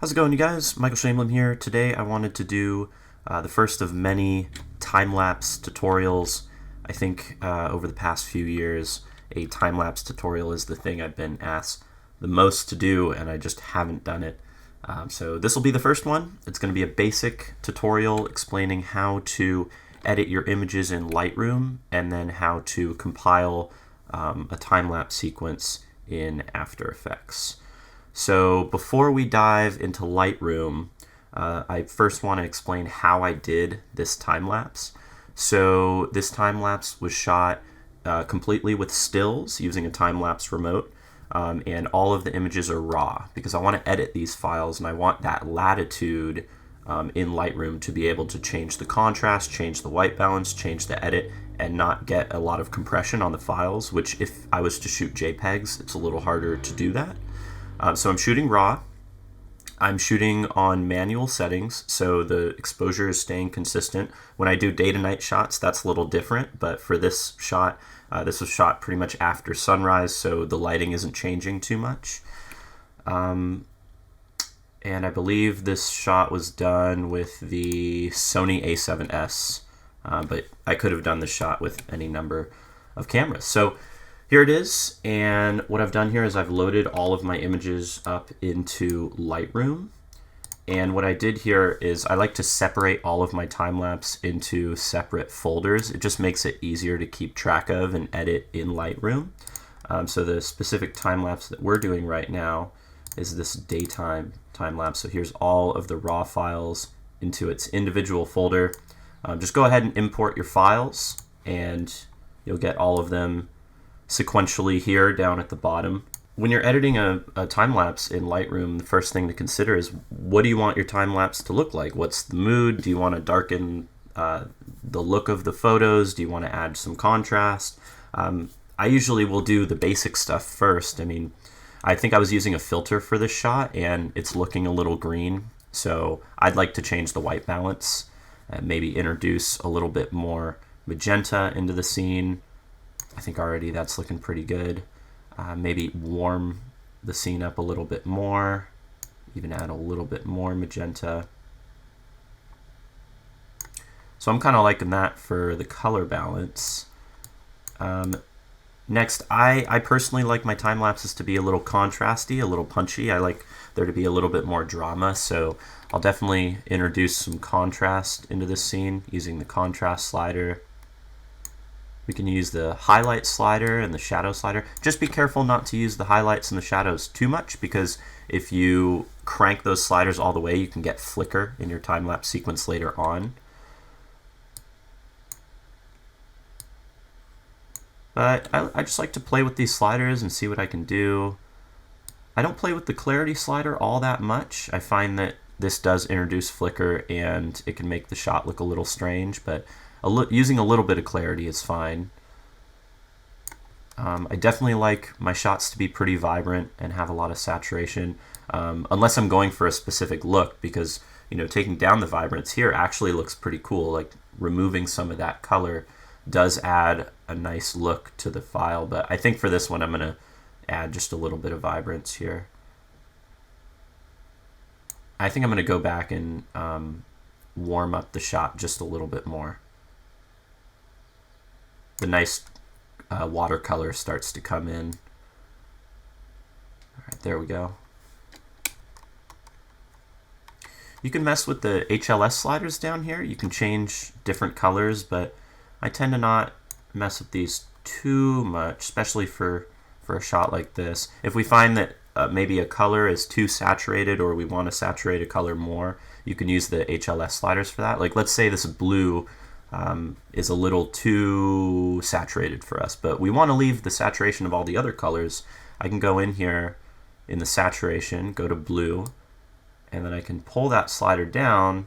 How's it going, you guys? Michael Shainblum here. Today I wanted to do the first of many time-lapse tutorials. I think over the past few years, a time-lapse tutorial is the thing I've been asked the most to do, and I just haven't done it. So this will be the first one. It's going to be a basic tutorial explaining how to edit your images in Lightroom and then how to compile a time-lapse sequence in After Effects. So before we dive into Lightroom, I first want to explain how I did this time lapse. So this time lapse was shot completely with stills using a time lapse remote, and all of the images are raw because I want to edit these files and I want that latitude in Lightroom to be able to change the contrast, change the white balance, change the edit, and not get a lot of compression on the files, which if I was to shoot JPEGs, it's a little harder to do that. So I'm shooting raw. I'm shooting on manual settings, so the exposure is staying consistent. When I do day to night shots, that's a little different, but for this shot, this was shot pretty much after sunrise, so the lighting isn't changing too much. And I believe this shot was done with the Sony A7S, but I could have done this shot with any number of cameras. So here it is, and what I've done here is I've loaded all of my images up into Lightroom, and what I did here is I like to separate all of my time-lapse into separate folders. It just makes it easier to keep track of and edit in Lightroom. So the specific time-lapse that we're doing right now is this daytime time-lapse. So here's all of the raw files into its individual folder. Just go ahead and import your files, and you'll get all of them sequentially here down at the bottom. When you're editing a time-lapse in Lightroom, the first thing to consider is what do you want your time-lapse to look like? What's the mood? Do you want to darken the look of the photos? Do you want to add some contrast? I usually will do the basic stuff first. I mean, I think I was using a filter for this shot and it's looking a little green, so I'd like to change the white balance and maybe introduce a little bit more magenta into the scene. I think already that's looking pretty good. Maybe warm the scene up a little bit more, even add a little bit more magenta. So I'm kind of liking that for the color balance. Next, I personally like my time lapses to be a little contrasty, a little punchy. I like there to be a little bit more drama, so I'll definitely introduce some contrast into this scene using the contrast slider. We can use the highlight slider and the shadow slider. Just be careful not to use the highlights and the shadows too much, because if you crank those sliders all the way, you can get flicker in your time-lapse sequence later on. But I just like to play with these sliders and see what I can do. I don't play with the clarity slider all that much. I find that this does introduce flicker and it can make the shot look a little strange, but using a little bit of clarity is fine. I definitely like my shots to be pretty vibrant and have a lot of saturation, unless I'm going for a specific look, because taking down the vibrance here actually looks pretty cool. Like removing some of that color does add a nice look to the file, but I think for this one I'm going to add just a little bit of vibrance here. I think I'm going to go back and warm up the shot just a little bit more. The nice watercolor starts to come in. All right, there we go. You can mess with the HLS sliders down here. You can change different colors, but I tend to not mess with these too much, especially for a shot like this. If we find that maybe a color is too saturated or we want to saturate a color more, you can use the HLS sliders for that. Like let's say this blue is a little too saturated for us, but we want to leave the saturation of all the other colors. I can go in here in the saturation, go to blue, and then I can pull that slider down,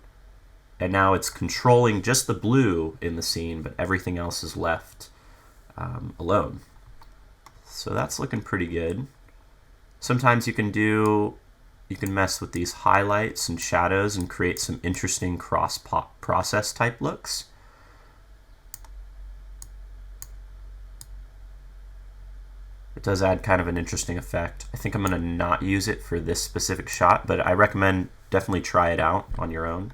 and now it's controlling just the blue in the scene, but everything else is left alone. So that's looking pretty good. Sometimes you can mess with these highlights and shadows and create some interesting cross-process type looks. It does add kind of an interesting effect. I think I'm going to not use it for this specific shot, but I recommend definitely try it out on your own.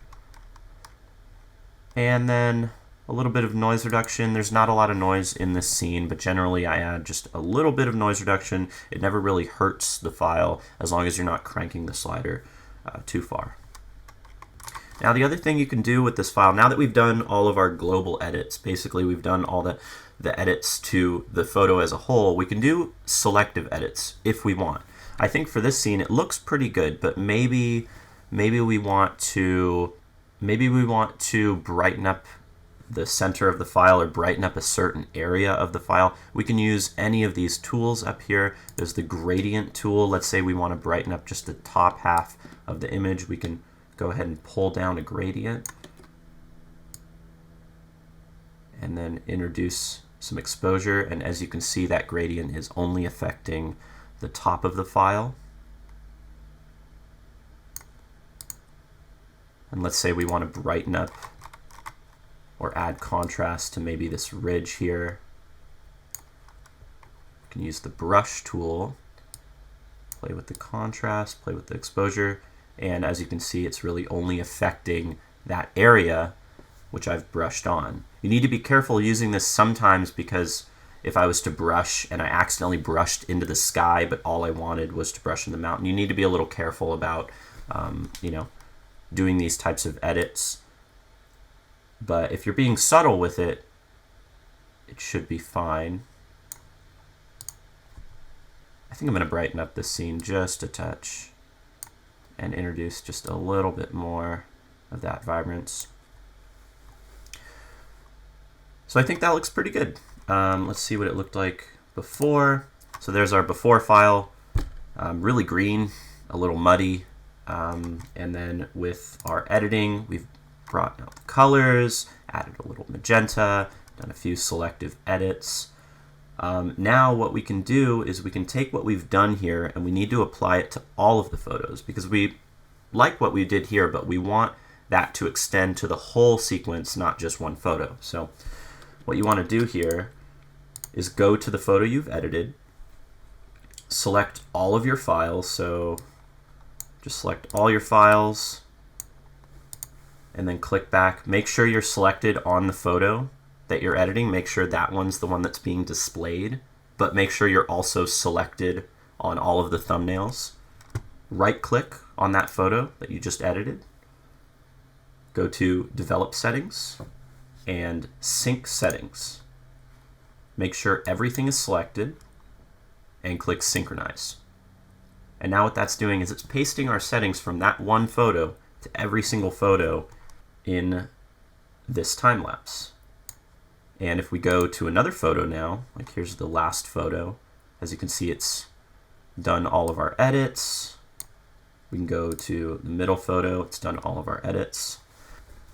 And then a little bit of noise reduction. There's not a lot of noise in this scene, but generally I add just a little bit of noise reduction. It never really hurts the file as long as you're not cranking the slider too far. Now the other thing you can do with this file, now that we've done all of our global edits, basically we've done all the edits to the photo as a whole, we can do selective edits if we want. I think for this scene it looks pretty good, but maybe we want to brighten up the center of the file or brighten up a certain area of the file. We can use any of these tools up here. There's the gradient tool. Let's say we want to brighten up just the top half of the image. We can go ahead and pull down a gradient and then introduce some exposure, and as you can see, that gradient is only affecting the top of the file. And let's say we want to brighten up or add contrast to maybe this ridge here. You can use the brush tool, play with the contrast, play with the exposure, and as you can see, it's really only affecting that area which I've brushed on. You need to be careful using this sometimes, because if I was to brush and I accidentally brushed into the sky, but all I wanted was to brush in the mountain, you need to be a little careful about doing these types of edits. But if you're being subtle with it, it should be fine. I think I'm going to brighten up this scene just a touch and introduce just a little bit more of that vibrance. So I think that looks pretty good. Let's see what it looked like before. So there's our before file, really green, a little muddy. And then with our editing, we've brought out the colors, added a little magenta, done a few selective edits. Now what we can do is we can take what we've done here and we need to apply it to all of the photos, because we like what we did here, but we want that to extend to the whole sequence, not just one photo. So what you want to do here is go to the photo you've edited, select all of your files, so just select all your files, and then click back. Make sure you're selected on the photo that you're editing. Make sure that one's the one that's being displayed, but make sure you're also selected on all of the thumbnails. Right-click on that photo that you just edited. Go to Develop Settings and Sync Settings. Make sure everything is selected and click Synchronize. And now what that's doing is it's pasting our settings from that one photo to every single photo in this time lapse. And if we go to another photo now, like here's the last photo, as you can see it's done all of our edits. We can go to the middle photo, it's done all of our edits.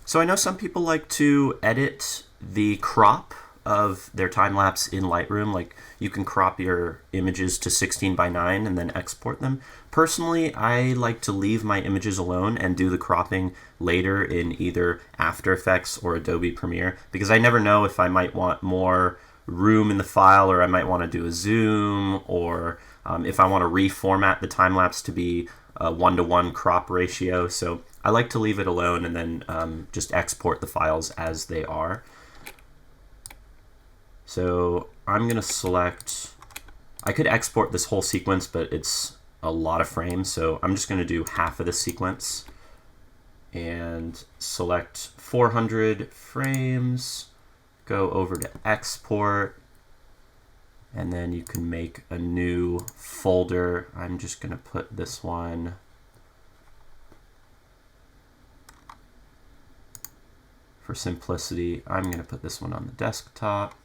So I know some people like to edit the crop of their time lapse in Lightroom. Like you can crop your images to 16:9 and then export them. Personally, I like to leave my images alone and do the cropping later in either After Effects or Adobe Premiere, because I never know if I might want more room in the file, or I might want to do a zoom, or if I want to reformat the time lapse to be a 1:1 crop ratio. So I like to leave it alone and then just export the files as they are. So I'm going to select, I could export this whole sequence, but it's a lot of frames, so I'm just going to do half of the sequence and select 400 frames, go over to export, and then you can make a new folder. I'm just going to put this one for simplicity. I'm going to put this one on the desktop.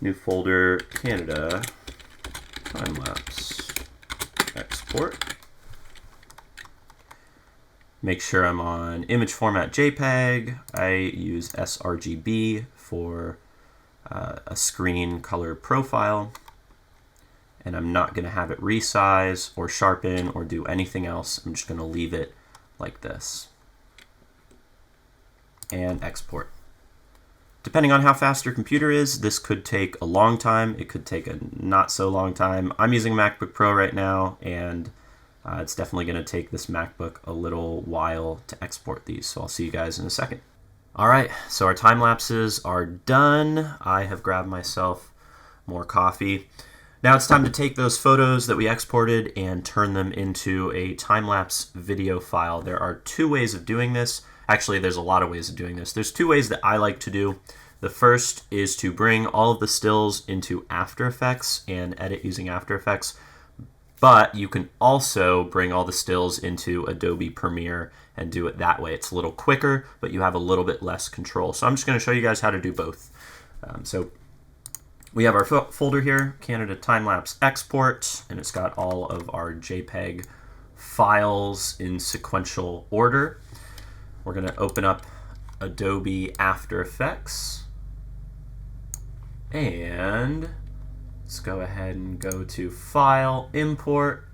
New folder, Canada, timelapse, export. Make sure I'm on image format JPEG. I use sRGB for a screen color profile. And I'm not going to have it resize or sharpen or do anything else. I'm just going to leave it like this. And export. Depending on how fast your computer is, this could take a long time. It could take a not so long time. I'm using a MacBook Pro right now, and it's definitely going to take this MacBook a little while to export these. So I'll see you guys in a second. All right, so our time lapses are done. I have grabbed myself more coffee. Now it's time to take those photos that we exported and turn them into a time-lapse video file. There are two ways of doing this. Actually, there's a lot of ways of doing this. There's two ways that I like to do. The first is to bring all of the stills into After Effects and edit using After Effects. But you can also bring all the stills into Adobe Premiere and do it that way. It's a little quicker, but you have a little bit less control. So I'm just going to show you guys how to do both. So we have our folder here, Canada Timelapse Export, and it's got all of our JPEG files in sequential order. We're going to open up Adobe After Effects, and let's go ahead and go to File, Import,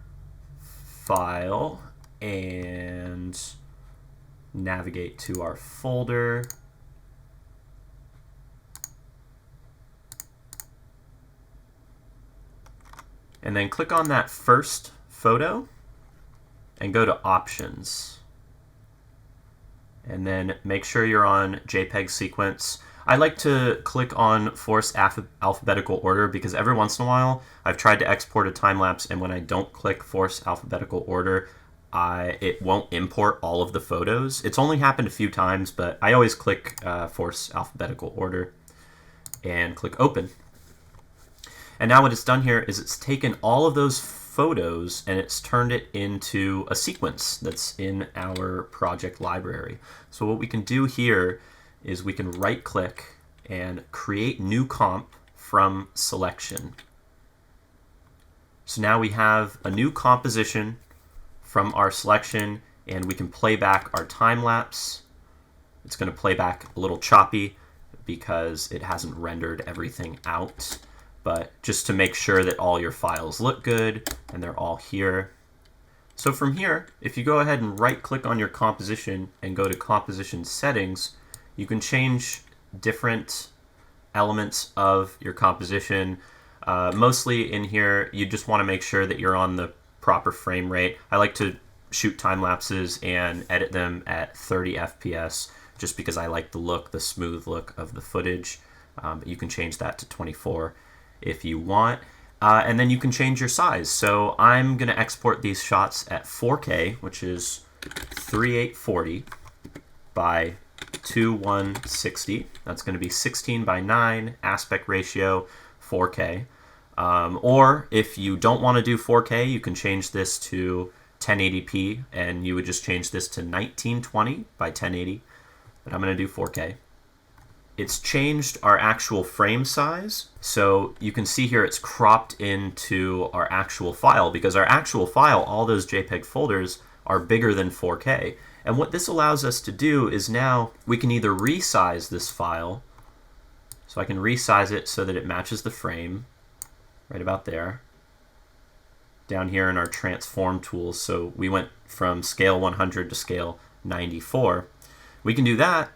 File, and navigate to our folder. And then click on that first photo and go to Options. And then make sure you're on JPEG sequence. I like to click on force alphabetical order because every once in a while I've tried to export a time lapse, and when I don't click force alphabetical order, it won't import all of the photos. It's only happened a few times, but I always click force alphabetical order and click open. And now what it's done here is it's taken all of those photos and it's turned it into a sequence that's in our project library. So what we can do here is we can right click and create new comp from selection. So now we have a new composition from our selection, and we can play back our time lapse. It's going to play back a little choppy because it hasn't rendered everything out. But just to make sure that all your files look good and they're all here. So from here, if you go ahead and right click on your composition and go to composition settings, you can change different elements of your composition. Mostly in here, you just want to make sure that you're on the proper frame rate. I like to shoot time lapses and edit them at 30 FPS just because I like the smooth look of the footage. But you can change that to 24 if you want. And then you can change your size. So I'm going to export these shots at 4K, which is 3840 by 2160. That's going to be 16:9 aspect ratio, 4K. Or if you don't want to do 4K, you can change this to 1080p, and you would just change this to 1920 by 1080. But I'm going to do 4K. It's changed our actual frame size, so you can see here it's cropped into our actual file, because our actual file, all those JPEG folders, are bigger than 4K. And what this allows us to do is now we can either resize this file, so I can resize it so that it matches the frame, right about there, down here in our transform tools. So we went from scale 100 to scale 94. We can do that.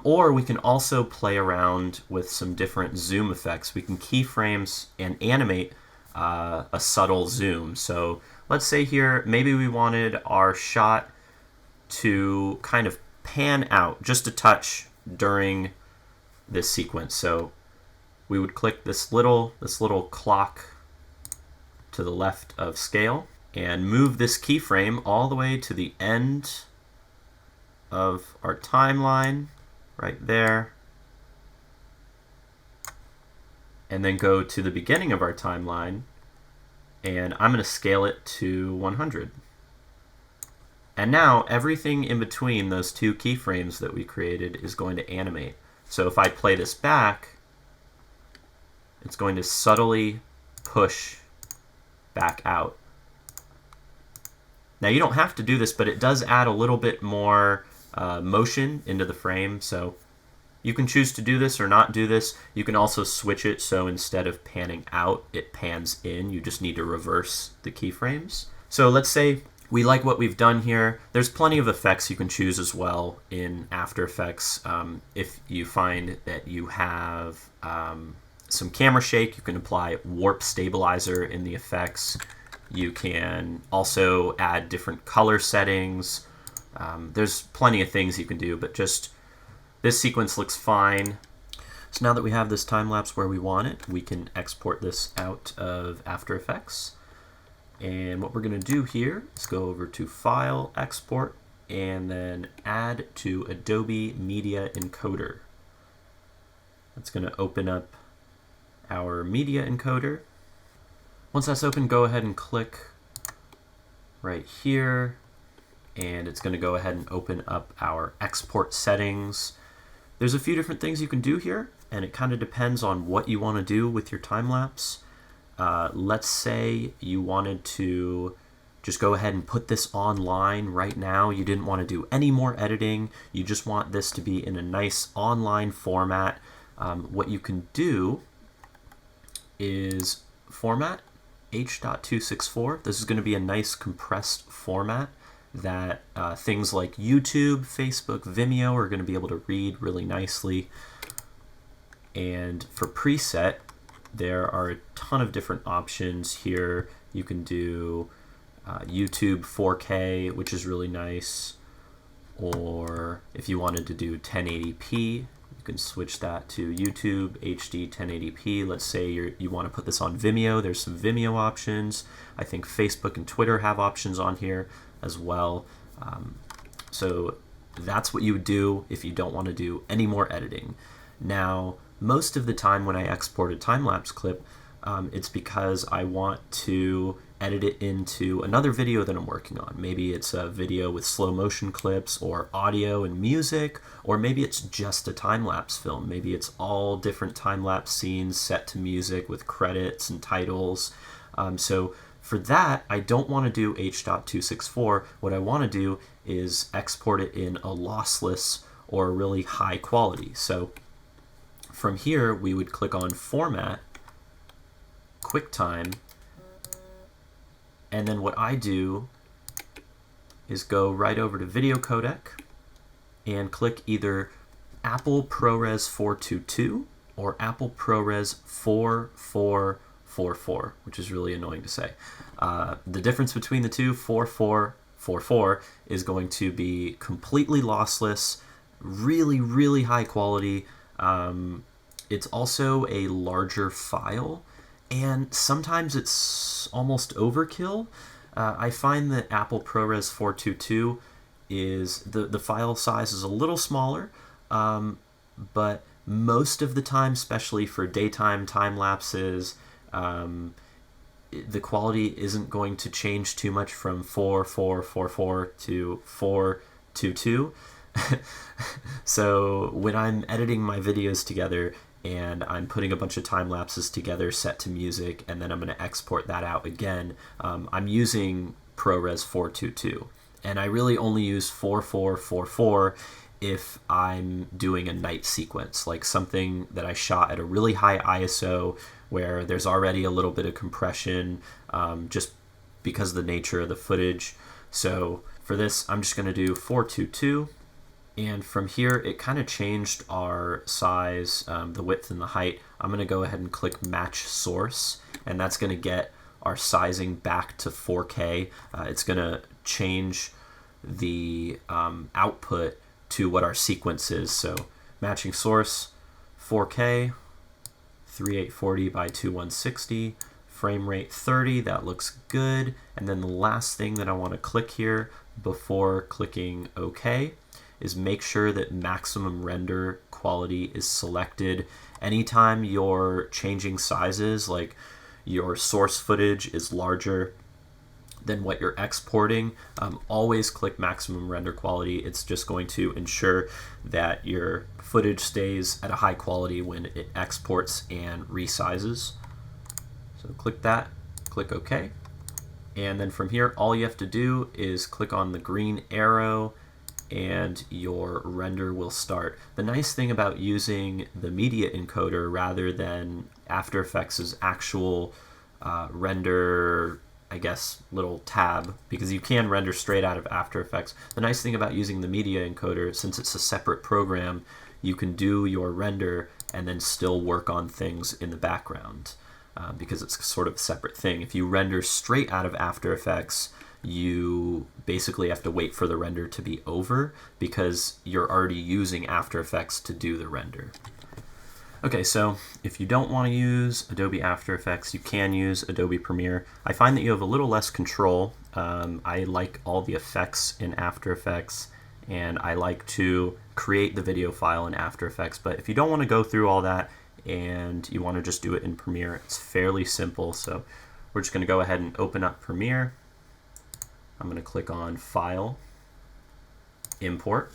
Or we can also play around with some different zoom effects. We can keyframes and animate a subtle zoom. So let's say here, maybe we wanted our shot to kind of pan out just a touch during this sequence. So we would click this little clock to the left of scale and move this keyframe all the way to the end of our timeline, right there, and then go to the beginning of our timeline, and I'm going to scale it to 100. And now everything in between those two keyframes that we created is going to animate. So if I play this back, it's going to subtly push back out. Now you don't have to do this, but it does add a little bit more motion into the frame, so you can choose to do this or not do this. You can also switch it so instead of panning out, it pans in. You just need to reverse the keyframes. So let's say we like what we've done here. There's plenty of effects you can choose as well in After Effects. If you find that you have some camera shake, you can apply warp stabilizer in the effects. You can also add different color settings. There's plenty of things you can do, but just this sequence looks fine. So now that we have this time lapse where we want it, we can export this out of After Effects. And what we're going to do here is go over to File, Export, and then Add to Adobe Media Encoder. That's going to open up our media encoder. Once that's open, go ahead and click right here, and it's going to go ahead and open up our export settings. There's a few different things you can do here, and it kind of depends on what you want to do with your time lapse. Let's say you wanted to just go ahead and put this online right now. You didn't want to do any more editing. You just want this to be in a nice online format. What you can do is format H.264. This is going to be a nice compressed format that things like YouTube, Facebook, Vimeo are going to be able to read really nicely. And for preset, there are a ton of different options here. You can do YouTube 4K, which is really nice, or if you wanted to do 1080p, you can switch that to YouTube HD 1080p. Let's say you want to put this on Vimeo. There's some Vimeo options. I think Facebook and Twitter have options on here as well. So that's what you would do if you don't want to do any more editing. Now, most of the time when I export a time-lapse clip, it's because I want to edit it into another video that I'm working on. Maybe it's a video with slow motion clips or audio and music, or maybe it's just a time-lapse film. Maybe it's all different time-lapse scenes set to music with credits and titles. So for that, I don't want to do H.264. What I want to do is export it in a lossless or really high quality. So from here, we would click on Format, QuickTime, and then what I do is go right over to Video Codec and click either Apple ProRes 422 or Apple ProRes 4444, which is really annoying to say. The difference between the two, 4444, is going to be completely lossless, really, really high quality. It's also a larger file, and sometimes it's almost overkill. I find that Apple ProRes 422 is the file size is a little smaller, but most of the time, especially for daytime time lapses, the quality isn't going to change too much from 4444 to 422. So when I'm editing my videos together and I'm putting a bunch of time lapses together set to music, and then I'm going to export that out again, I'm using ProRes 422. And I really only use 4444 if I'm doing a night sequence, like something that I shot at a really high ISO where there's already a little bit of compression just because of the nature of the footage. So for this, I'm just going to do 422. And from here, it kind of changed our size, the width and the height. I'm going to go ahead and click Match Source, and that's going to get our sizing back to 4K. It's going to change the output to what our sequence is. So matching source, 4K, 3840 by 2160, frame rate 30, that looks good. And then the last thing that I want to click here before clicking OK is make sure that maximum render quality is selected. Anytime you're changing sizes, like your source footage is larger than what you're exporting, always click maximum render quality. It's just going to ensure that your footage stays at a high quality when it exports and resizes. So click that, click OK. And then from here, all you have to do is click on the green arrow and your render will start. The nice thing about using the media encoder rather than After Effects' actual render I guess, little tab, because you can render straight out of After Effects. The nice thing about using the media encoder, since it's a separate program, you can do your render and then still work on things in the background, because it's sort of a separate thing. If you render straight out of After Effects, you basically have to wait for the render to be over because you're already using After Effects to do the render. Okay, so if you don't want to use Adobe After Effects, you can use Adobe Premiere. I find that you have a little less control. I like all the effects in After Effects, and I like to create the video file in After Effects. But if you don't want to go through all that and you want to just do it in Premiere, it's fairly simple. So we're just going to go ahead and open up Premiere. I'm going to click on File, Import.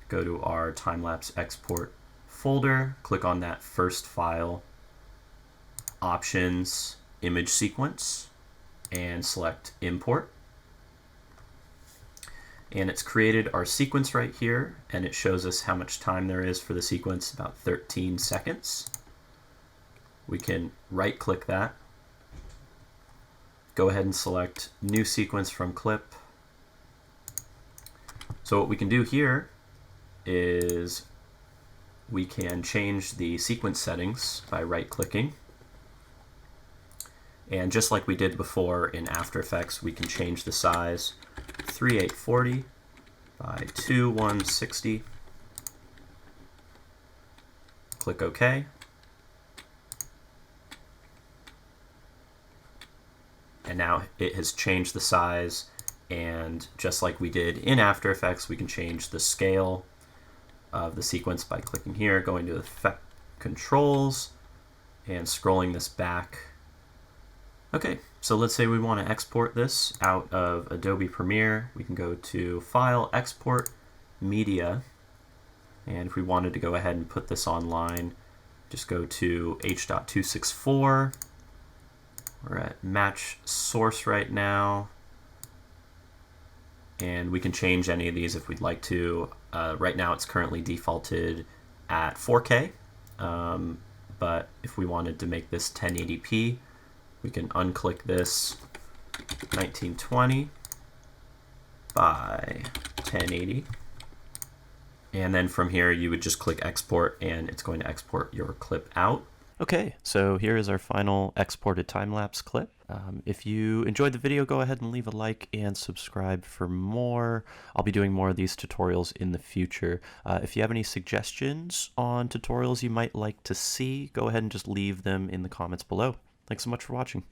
Go to our time-lapse export folder, click on that first file, Options, Image Sequence, and select Import. And it's created our sequence right here, and it shows us how much time there is for the sequence, about 13 seconds. We can right-click that, go ahead and select New Sequence from Clip. So what we can do here is we can change the sequence settings by right-clicking. And just like we did before in After Effects, we can change the size 3840 by 2160. Click OK. And now it has changed the size, and just like we did in After Effects, we can change the scale of the sequence by clicking here, going to Effect Controls, and scrolling this back. Okay, so let's say we want to export this out of Adobe Premiere. We can go to File, Export, Media, and if we wanted to go ahead and put this online, just go to H.264. We're at Match Source right now, and we can change any of these if we'd like to. Right now it's currently defaulted at 4K, but if we wanted to make this 1080p, we can unclick this 1920 by 1080, and then from here you would just click export and it's going to export your clip out. Okay, so here is our final exported time-lapse clip. If you enjoyed the video, go ahead and leave a like and subscribe for more. I'll be doing more of these tutorials in the future. If you have any suggestions on tutorials you might like to see, go ahead and just leave them in the comments below. Thanks so much for watching.